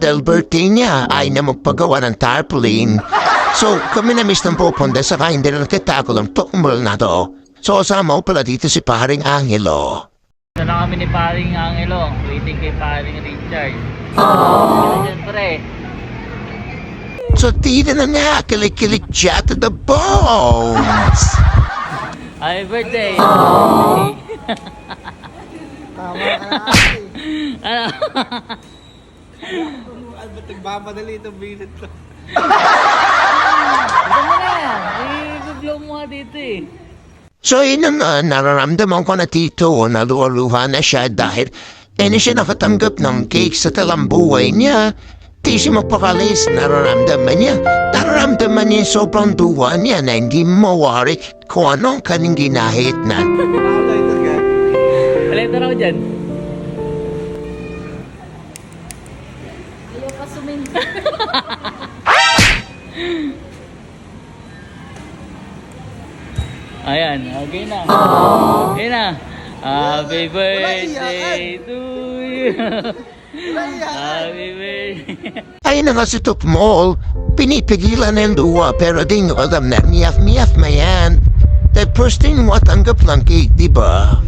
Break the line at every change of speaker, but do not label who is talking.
dahil birthday niya ay na magpagawa ng tarpaulin. So kami na mismo pupunta sa hindi na nagkatago ng tumbol na to. So sama ko pala dito si paring Angelo.
Ito na kami ni paring Angelo, waiting kay paring Richard. Siyempre.
So tita na niya, kilig-kilig siya to the bones.
Happy birthday!
Tama ka na ate.
Ano?
Ba't nagmamadali itong bisit ko?
Ito mo na yan. I-vlog mo nga dito eh.
So yun ang nararamdaman ko na tito na luha na siya dahil na siya nakatanggap ng cake sa talambuhay niya. Di siya magpakalis, nararamdaman niya. Nararamdaman niya sobrang duwa niya na hindi mawari kung anong kaning ginahit na.
Lighter ka?
Aleta raw dyan.
Ayaw pa suminto.
Ayan, okay na. Okay na. Happy birthday to you. Happy birthday.
Ay na nga si Tukmol, pinipigilan ng luha pero di nyo alam na miyaf-miyaf na yan. The first thing mo tanggap lang cake, di ba?